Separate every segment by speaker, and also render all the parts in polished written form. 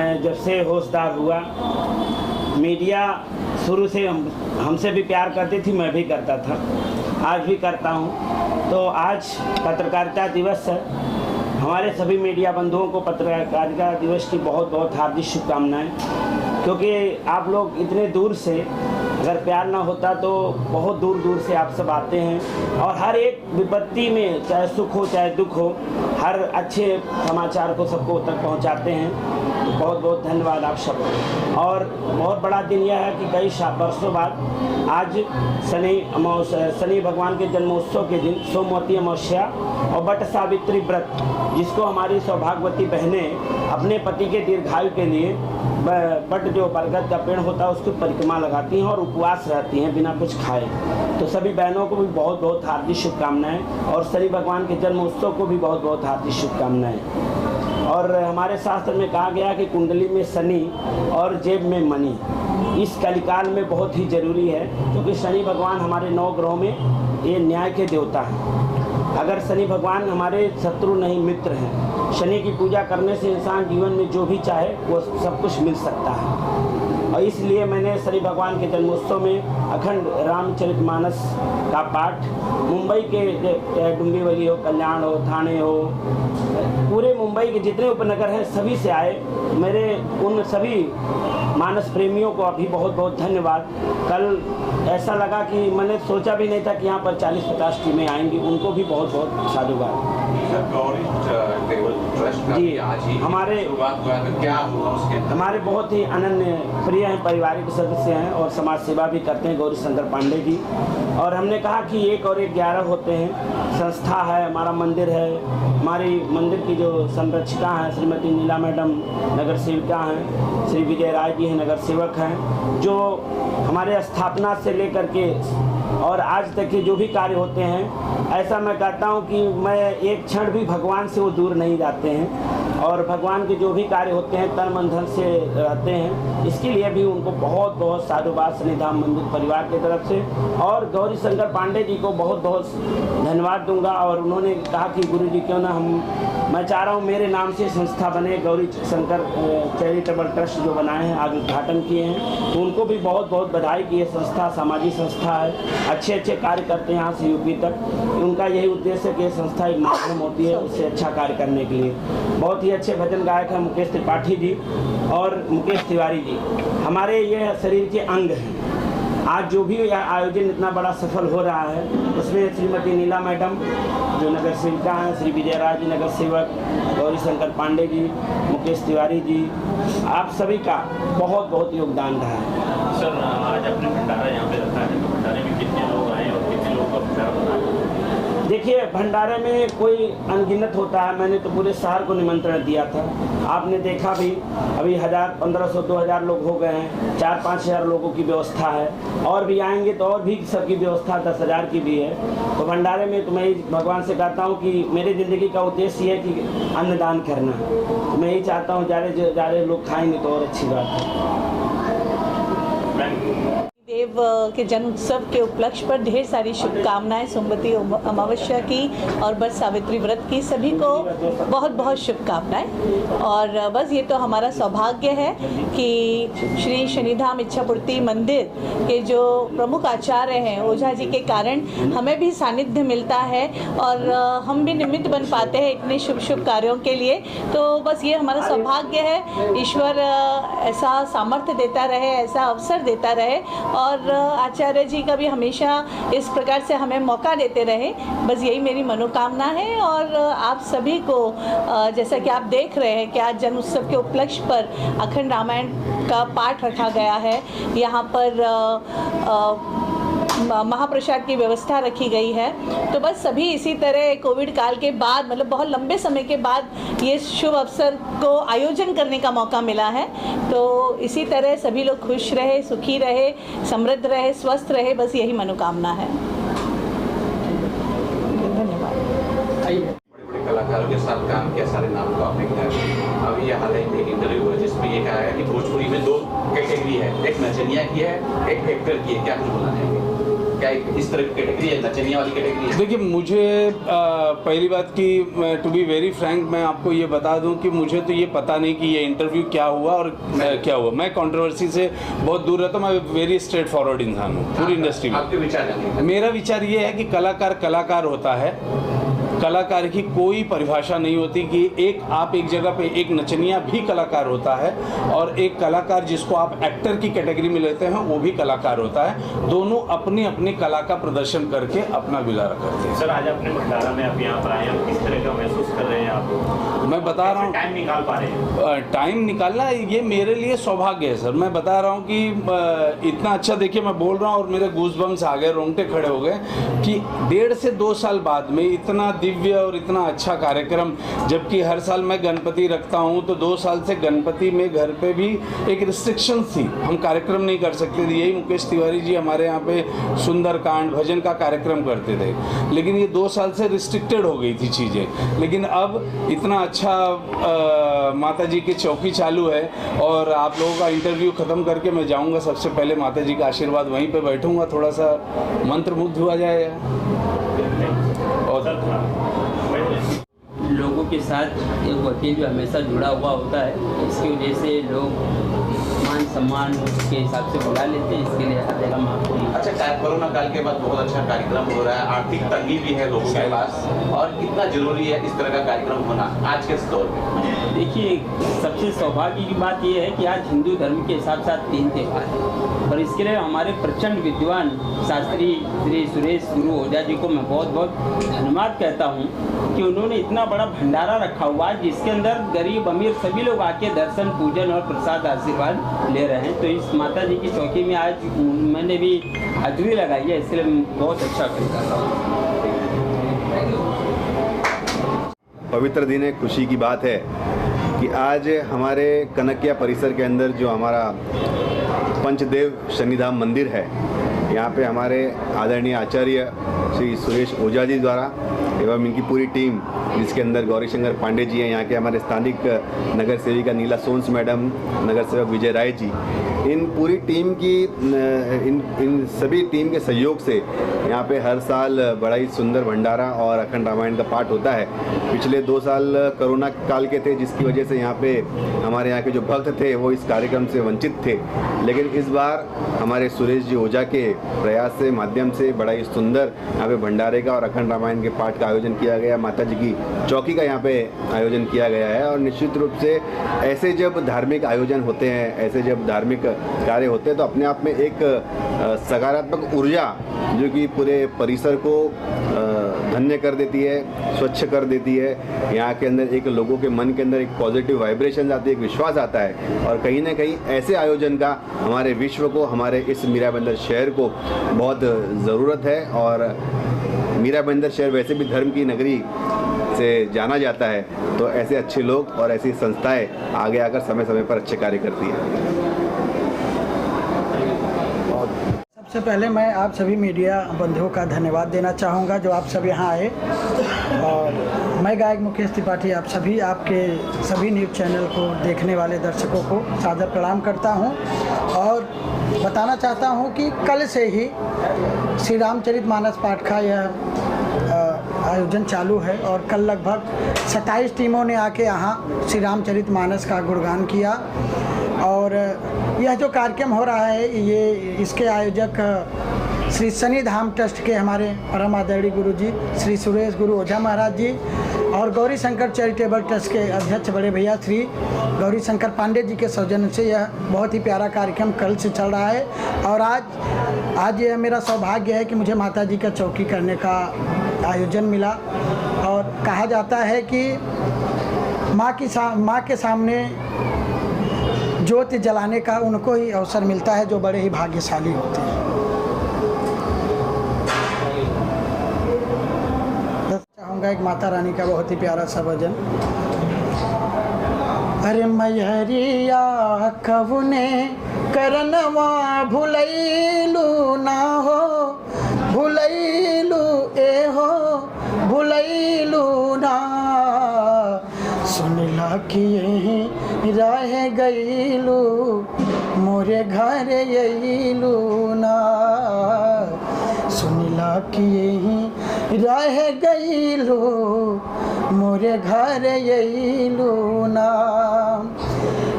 Speaker 1: मैं जब से होशदार हुआ, मीडिया शुरू से हमसे भी प्यार करती थी, मैं भी करता था, आज भी करता हूँ। तो आज पत्रकारिता दिवस है। हमारे सभी मीडिया बंधुओं को पत्रकारिता दिवस की बहुत बहुत हार्दिक शुभकामनाएं, क्योंकि आप लोग इतने दूर से, अगर प्यार ना होता तो बहुत दूर दूर से आप सब आते हैं और हर एक विपत्ति में, चाहे सुख हो चाहे दुख हो, हर अच्छे समाचार को सबको तक पहुंचाते हैं। तो बहुत बहुत धन्यवाद आप सबको। और बहुत बड़ा दिन यह है कि कई वर्षों बाद आज शनि भगवान के जन्मोत्सव के दिन सोमवती अमावस्या और बट सावित्री व्रत, जिसको हमारी सौभाग्यवती बहनें अपने पति के दीर्घायु के लिए बट जो बरगद का पेड़ होता है उसकी परिक्रमा लगाती हैं और उपवास रहती हैं बिना कुछ खाए। तो सभी बहनों को भी बहुत बहुत हार्दिक शुभकामनाएं और शनि भगवान के जन्म उत्सव को भी बहुत बहुत हार्दिक शुभकामनाएं। और हमारे शास्त्र में कहा गया कि कुंडली में शनि और जेब में मणि इस कलिकाल में बहुत ही जरूरी है, क्योंकि शनि भगवान हमारे 9 ग्रहों में ये न्याय के देवता हैं। अगर शनि भगवान हमारे शत्रु नहीं मित्र हैं, शनि की पूजा करने से इंसान जीवन में जो भी चाहे वो सब कुछ मिल सकता है। और इसलिए मैंने शनि भगवान के जन्मोत्सव में अखंड रामचरितमानस का पाठ मुंबई के डुम्बीवली हो, कल्याण हो, थाने हो, पूरे मुंबई के जितने उपनगर हैं सभी से आए। मेरे उन सभी मानस प्रेमियों को अभी बहुत बहुत धन्यवाद। कल ऐसा लगा कि मैंने सोचा भी नहीं था कि यहाँ पर 40-50 टीमें आएंगी, उनको भी बहुत बहुत साधुवाद। जी, हमारे बहुत ही अनन्य प्रिय हैं, पारिवारिक सदस्य हैं और समाज सेवा भी करते हैं गौरी शंकर पांडे जी। और हमने कहा कि 1 और 1 11 होते हैं। संस्था है, हमारा मंदिर है, हमारी मंदिर की जो संरक्षिका हैं श्रीमती नीला मैडम नगर सेविका हैं, श्री विजय राय जी हैं नगर सेवक हैं, जो हमारे स्थापना से लेकर के और आज तक के जो भी कार्य होते हैं, ऐसा मैं कहता हूं कि मैं एक क्षण भी भगवान से वो दूर नहीं जाते हैं और भगवान के जो भी कार्य होते हैं तन मन धन से रहते हैं। इसके लिए भी उनको बहुत बहुत साधुवाद शनिधाम मंदिर परिवार की तरफ से और गौरी शंकर पांडे जी को बहुत बहुत धन्यवाद दूंगा। और उन्होंने कहा कि गुरु जी क्यों ना मैं चाह रहा हूँ मेरे नाम से संस्था बने, गौरी शंकर चैरिटेबल ट्रस्ट जो बनाए हैं, आज उद्घाटन किए हैं, तो उनको भी बहुत बहुत बधाई कि ये संस्था सामाजिक संस्था है, अच्छे अच्छे कार्य करते हैं यहाँ से यूपी तक। उनका यही उद्देश्य है कि ये संस्था एक माध्यम होती है उससे अच्छा कार्य करने के लिए। बहुत ही अच्छे भजन गायक हैं मुकेश त्रिपाठी जी और मुकेश तिवारी जी, हमारे ये शरीर के अंग हैं। आज जो भी यह आयोजन इतना बड़ा सफल हो रहा है उसमें श्रीमती नीला मैडम जो नगर सेविका हैं, श्री विजय राय जी नगर सेवक, गौरी शंकर पांडे जी, मुकेश तिवारी जी, आप सभी का बहुत बहुत योगदान रहा है।
Speaker 2: सर, आज अपने भंडारा यहाँ पे रखा है, तो भंडारे में कितने लोग आए और कितने लोगों का भंडारा बना है?
Speaker 1: देखिए, भंडारे में कोई अनगिनत होता है। मैंने तो पूरे शहर को निमंत्रण दिया था, आपने देखा भी, अभी 1000, 1500, 2000 लोग हो गए हैं, 4-5 हज़ार लोगों की व्यवस्था है और भी आएंगे तो और भी सबकी व्यवस्था 10,000 की भी है। तो भंडारे में तो मैं भगवान से कहता हूँ कि मेरी ज़िंदगी का उद्देश्य ये है कि अन्नदान करना, तो मैं यही चाहता हूँ ज़्यादा लोग खाएंगे तो और अच्छी बात है।
Speaker 3: देव के जन्म उत्सव के उपलक्ष्य पर ढेर सारी शुभकामनाएं, सोमवती अमावस्या की और बट सावित्री व्रत की, सभी को बहुत बहुत शुभकामनाएं। और बस ये तो हमारा सौभाग्य है कि श्री शनिधाम इच्छापूर्ति मंदिर के जो प्रमुख आचार्य हैं ओझा जी के कारण हमें भी सानिध्य मिलता है और हम भी निमित्त बन पाते हैं इतने शुभ शुभ कार्यों के लिए। तो बस ये हमारा सौभाग्य है, ईश्वर ऐसा सामर्थ्य देता रहे, ऐसा अवसर देता रहे और आचार्य जी का भी हमेशा इस प्रकार से हमें मौका देते रहे। बस यही मेरी मनोकामना है। और आप सभी को जैसा कि आप देख रहे हैं कि आज जन्म उत्सव के उपलक्ष्य पर अखंड रामायण का पाठ रखा गया है, यहाँ पर महाप्रसाद की व्यवस्था रखी गई है। तो बस सभी इसी तरह कोविड काल के बाद, मतलब बहुत लंबे समय के बाद ये शुभ अवसर को आयोजन करने का मौका मिला है। तो इसी तरह सभी लोग खुश रहे, सुखी रहे, समृद्ध रहे, स्वस्थ रहे, बस यही मनोकामना है। धन्यवाद।
Speaker 4: बड़े कलाकारों के साथ काम किया, सारे नाम को आपने किया। अभी ये हाल ही में इंटरव्यू हुआ जिसमें ये कहा है कि भोजपुरी में 2 कैटेगरी है, एक नचनिया की है, एक एक्टर की है, क्या कुछ बोलना चाहेंगे? क्या इस तरह की कैटेगरी है, नचनिया वाली कैटेगरी है?
Speaker 5: देखिए, मुझे पहली बात कि टू बी वेरी फ्रैंक मैं आपको ये बता दूं कि मुझे तो ये पता नहीं कि ये इंटरव्यू क्या हुआ और क्या हुआ। मैं कंट्रोवर्सी से बहुत दूर रहता हूँ, मैं वेरी स्ट्रेट फॉरवर्ड इंसान हूँ पूरी इंडस्ट्री में।
Speaker 4: आपके विचार क्या?
Speaker 5: मेरा विचार ये है कि कलाकार कलाकार होता है, कलाकार की कोई परिभाषा नहीं होती कि आप एक जगह पे एक नचनिया भी कलाकार होता है और एक कलाकार जिसको आप एक्टर की कैटेगरी में लेते हैं वो भी कलाकार होता है। दोनों अपनी अपनी कला का प्रदर्शन करके अपना गुजारा करते हैं।
Speaker 2: सर, आज अपने भंडारा में आप यहाँ पर आए हैं, किस तरह का महसूस कर रहे हैं आप?
Speaker 5: मैं बता रहा हूँ,
Speaker 2: टाइम निकाल पा रहे हैं?
Speaker 5: टाइम निकालना ये मेरे लिए सौभाग्य है सर। मैं बता रहा हूँ कि इतना अच्छा, देखिए मैं बोल रहा हूँ और मेरे गूज़बम्स आ गए, रोंगटे खड़े हो गए कि 1.5 से 2 साल बाद में इतना दिव्य और इतना अच्छा कार्यक्रम, जबकि हर साल मैं गणपति रखता हूँ तो 2 साल से गणपति में घर पे भी एक रिस्ट्रिक्शन थी, हम कार्यक्रम नहीं कर सकते थे। यही मुकेश तिवारी जी हमारे यहाँ पे सुंदरकांड भजन का कार्यक्रम करते थे, लेकिन ये 2 साल से रिस्ट्रिक्टेड हो गई थी चीज़ें। लेकिन अब इतना अच्छा माता जी की चौकी चालू है और आप लोगों का इंटरव्यू ख़त्म करके मैं जाऊँगा, सबसे पहले माता जी का आशीर्वाद वहीं पे बैठूँगा, थोड़ा सा मंत्रमुग्ध हुआ जाएगा। और
Speaker 6: लोगों के साथ एक वकील भी हमेशा जुड़ा हुआ होता है, इसकी वजह से लोग मान सम्मान के हिसाब से बुला लेते हैं, इसके लिए हम आपको।
Speaker 4: अच्छा, कोरोना काल के बाद बहुत अच्छा कार्यक्रम हो रहा है, आर्थिक तंगी भी है लोगों के पास, और कितना जरूरी है इस तरह का कार्यक्रम होना आज के दौर में?
Speaker 6: देखिए, सबसे सौभाग्य की बात यह है कि आज हिंदू धर्म के हिसाब से 3 त्यौहार है और इसके लिए हमारे प्रचंड विद्वान शास्त्री श्री सुरेश गुरु ओझा जी को मैं बहुत बहुत धन्यवाद कहता हूँ कि उन्होंने इतना बड़ा भंडारा रखा हुआ है जिसके अंदर गरीब अमीर सभी लोग आके दर्शन पूजन और प्रसाद आशीर्वाद ले रहे हैं। तो इस माता जी की चौकी में आज मैंने भी हाजिरी लगाई है, इसके लिए बहुत अच्छा फील कर रहा हूँ।
Speaker 7: पवित्र दिन है, खुशी की बात है कि आज हमारे कनकिया परिसर के अंदर जो हमारा पंचदेव शनिधाम मंदिर है, यहाँ पे हमारे आदरणीय आचार्य श्री सुरेश ओझा जी द्वारा एवं इनकी पूरी टीम, जिसके अंदर गौरी शंकर पांडे जी हैं, यहाँ के हमारे स्थानिक नगर सेविका नीला सोन्स मैडम, नगर सेवक विजय राय जी, इन पूरी टीम की इन सभी टीम के सहयोग से यहाँ पे हर साल बड़ा ही सुंदर भंडारा और अखंड रामायण का पाठ होता है। पिछले 2 साल कोरोना काल के थे, जिसकी वजह से यहाँ पे हमारे यहाँ के जो भक्त थे वो इस कार्यक्रम से वंचित थे, लेकिन इस बार हमारे सुरेश जी ओझा के प्रयास से माध्यम से बड़ा ही सुंदर यहाँ पे भंडारे का और अखंड रामायण के पाठ का आयोजन किया गया। माता जी की चौकी का यहाँ पे आयोजन किया गया है और निश्चित रूप से ऐसे जब धार्मिक आयोजन होते हैं, ऐसे जब धार्मिक कार्य होते हैं तो अपने आप में एक सकारात्मक ऊर्जा जो कि पूरे परिसर को धन्य कर देती है, स्वच्छ कर देती है। यहाँ के अंदर एक लोगों के मन के अंदर एक पॉजिटिव वाइब्रेशन आती है, एक विश्वास आता है और कहीं ना कहीं ऐसे आयोजन का हमारे विश्व को, हमारे इस मीरा बंदर शहर को बहुत ज़रूरत है। और मीरा बंदर शहर वैसे भी धर्म की नगरी से जाना जाता है, तो ऐसे अच्छे लोग और ऐसी संस्थाएं आगे आकर समय समय पर अच्छे कार्य करती हैं।
Speaker 8: सबसे पहले मैं आप सभी मीडिया बंधुओं का धन्यवाद देना चाहूँगा जो आप सब यहाँ आए, और मैं गायक मुकेश त्रिपाठी आप सभी आपके सभी न्यूज़ चैनल को देखने वाले दर्शकों को सादर प्रणाम करता हूँ और बताना चाहता हूँ कि कल से ही श्री रामचरितमानस पाठ का यह आयोजन चालू है और कल लगभग 27 टीमों ने आके यहाँ श्री रामचरितमानस का गुणगान किया। और यह जो कार्यक्रम हो रहा है ये इसके आयोजक श्री शनिधाम ट्रस्ट के हमारे परम आदरणीय गुरु जी श्री सुरेश गुरु ओझा महाराज जी और गौरी शंकर चैरिटेबल ट्रस्ट के अध्यक्ष बड़े भैया श्री गौरी शंकर पांडे जी के सौजन्य से यह बहुत ही प्यारा कार्यक्रम कल से चल रहा है। और आज यह मेरा सौभाग्य है कि मुझे माता जी का चौकी करने का आयोजन मिला। और कहा जाता है कि माँ के सामने ज्योति जलाने का उनको ही अवसर मिलता है जो बड़े ही भाग्यशाली होते हैं। चाहूँगा एक माता रानी का बहुत ही प्यारा सा भजन। अरे मैहरिया कवने करनवा भुलैलू ना हो, भुलैलू ए हो भुलैलू ना, सुनला कि यहीं रह गईलू मोरे घर अइलू ना, सुनिला कि यही रह गईलो मोरे घर यईलो ना।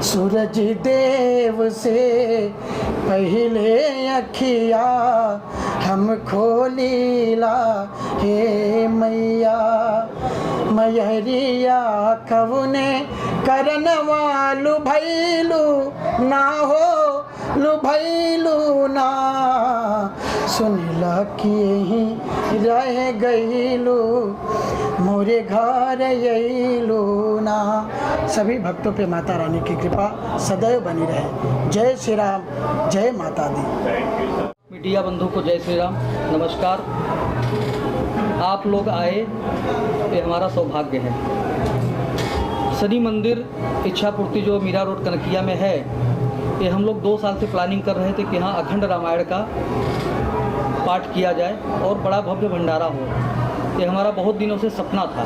Speaker 8: सूरज देव से पहले अखिया हम खोलीला हे मैया। मयरिया कवने करन वालू भैलू ना हो लुभैलू ना। सुनिला कि यहीं रह गईलू मोरे घर यईलू ना। सभी भक्तों पे माता रानी की कृपा सदैव बनी रहे। जय श्री राम, जय माता दी।
Speaker 9: मीडिया बंधु को जय श्री राम, नमस्कार। आप लोग आए ये हमारा सौभाग्य है। शनि मंदिर इच्छापूर्ति जो मीरा रोड कनकिया में है, ये हम लोग 2 साल से प्लानिंग कर रहे थे कि यहाँ अखंड रामायण का पाठ किया जाए और बड़ा भव्य भंडारा हो। ये हमारा बहुत दिनों से सपना था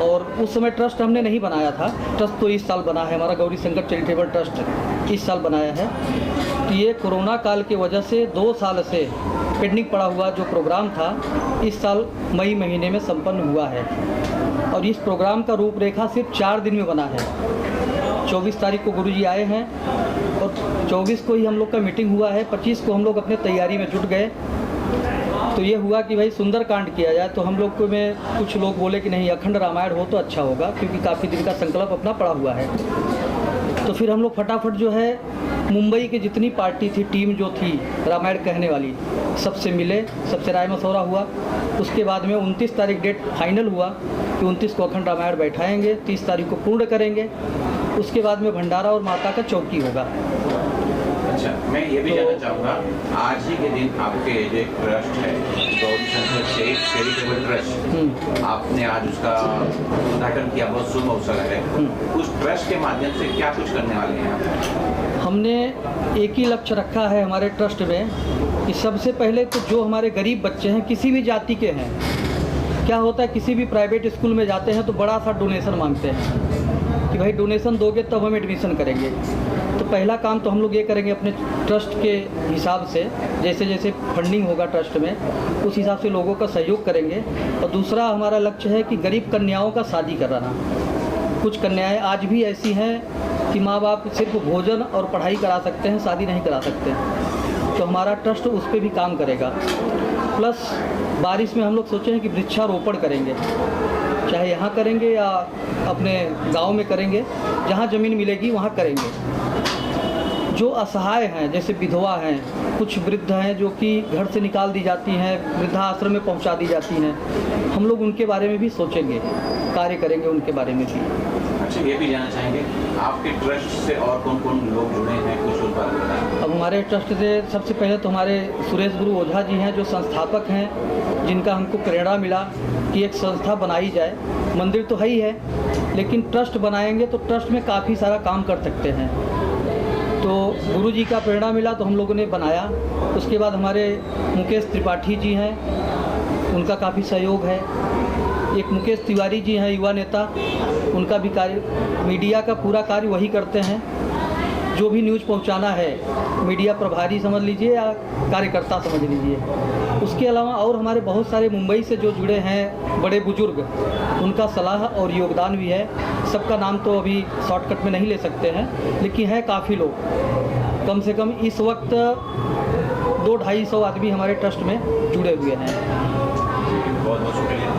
Speaker 9: और उस समय ट्रस्ट हमने नहीं बनाया था। ट्रस्ट तो इस साल बना है, हमारा गौरी शंकर चैरिटेबल ट्रस्ट इस साल बनाया है। तो ये कोरोना काल की वजह से 2 साल से पेंडिंग पड़ा हुआ जो प्रोग्राम था इस साल मई महीने में संपन्न हुआ है। और इस प्रोग्राम का रूपरेखा सिर्फ 4 दिन में बना है। 24 तारीख को गुरुजी आए हैं और 24 को ही हम लोग का मीटिंग हुआ है। 25 को हम लोग अपने तैयारी में जुट गए। तो ये हुआ कि भाई सुंदरकांड किया जाए। तो हम लोग को में कुछ लोग बोले कि नहीं अखंड रामायण हो तो अच्छा होगा, क्योंकि काफ़ी दिन का संकल्प अपना पड़ा हुआ है। तो फिर हम लोग फटाफट जो है मुंबई की जितनी पार्टी थी, टीम जो थी रामायण कहने वाली, सबसे मिले, सबसे राय मशवरा हुआ। उसके बाद में 29 तारीख डेट फाइनल हुआ कि 29 को अखंड रामायण बैठाएंगे, 30 तारीख को पूर्ण करेंगे। उसके बाद में भंडारा और माता का चौकी होगा।
Speaker 4: अच्छा, मैं ये भी जानना चाहूँगा, आज ही के दिन आपके जो एक ट्रस्ट है गौरी शंकर चैरिटेबल ट्रस्ट, आपने आज उसका उद्घाटन किया, बहुत शुभ अवसर है। उस ट्रस्ट के माध्यम से क्या कुछ करने वाले हैं आप?
Speaker 9: हमने एक ही लक्ष्य रखा है हमारे ट्रस्ट में कि सबसे पहले तो जो हमारे गरीब बच्चे हैं, किसी भी जाति के हैं, क्या होता है किसी भी प्राइवेट स्कूल में जाते हैं तो बड़ा सा डोनेशन मांगते हैं कि भाई डोनेशन दोगे तब हम एडमिशन करेंगे। तो पहला काम तो हम लोग ये करेंगे अपने ट्रस्ट के हिसाब से, जैसे जैसे फंडिंग होगा ट्रस्ट में उस हिसाब से लोगों का सहयोग करेंगे। और दूसरा हमारा लक्ष्य है कि गरीब कन्याओं का शादी कराना। कुछ कन्याएं आज भी ऐसी हैं कि माँ बाप सिर्फ भोजन और पढ़ाई करा सकते हैं, शादी नहीं करा सकते। तो हमारा ट्रस्ट उस पर भी काम करेगा। प्लस बारिश में हम लोग सोचे हैं कि वृक्षारोपण करेंगे, चाहे यहाँ करेंगे या अपने गांव में करेंगे, जहाँ ज़मीन मिलेगी वहाँ करेंगे। जो असहाय हैं, जैसे विधवा हैं, कुछ वृद्ध हैं जो कि घर से निकाल दी जाती हैं, वृद्धाश्रम में पहुँचा दी जाती हैं, हम लोग उनके बारे में भी सोचेंगे, कार्य करेंगे उनके बारे में भी।
Speaker 4: अच्छा, ये भी जानना चाहेंगे आपके ट्रस्ट से और कौन कौन लोग जुड़े हैं, कुछ उस बारे में बताएं।
Speaker 9: अब हमारे ट्रस्ट से सबसे पहले तो हमारे सुरेश गुरु ओझा जी हैं जो संस्थापक हैं, जिनका हमको प्रेरणा मिला कि एक संस्था बनाई जाए। मंदिर तो है ही है, लेकिन ट्रस्ट बनाएंगे तो ट्रस्ट में काफ़ी सारा काम कर सकते हैं। तो गुरु जी का प्रेरणा मिला तो हम लोगों ने बनाया। उसके बाद हमारे मुकेश त्रिपाठी जी हैं, उनका काफ़ी सहयोग है। एक मुकेश तिवारी जी हैं युवा नेता, उनका भी कार्य, मीडिया का पूरा कार्य वही करते हैं। जो भी न्यूज़ पहुंचाना है, मीडिया प्रभारी समझ लीजिए या कार्यकर्ता समझ लीजिए। उसके अलावा और हमारे बहुत सारे मुंबई से जो जुड़े हैं बड़े बुजुर्ग, उनका सलाह और योगदान भी है। सबका नाम तो अभी शॉर्टकट में नहीं ले सकते हैं, लेकिन है काफ़ी लोग। कम से कम इस वक्त 200-250 आदमी हमारे ट्रस्ट में जुड़े हुए हैं।
Speaker 4: बहुत बहुत शुक्रिया।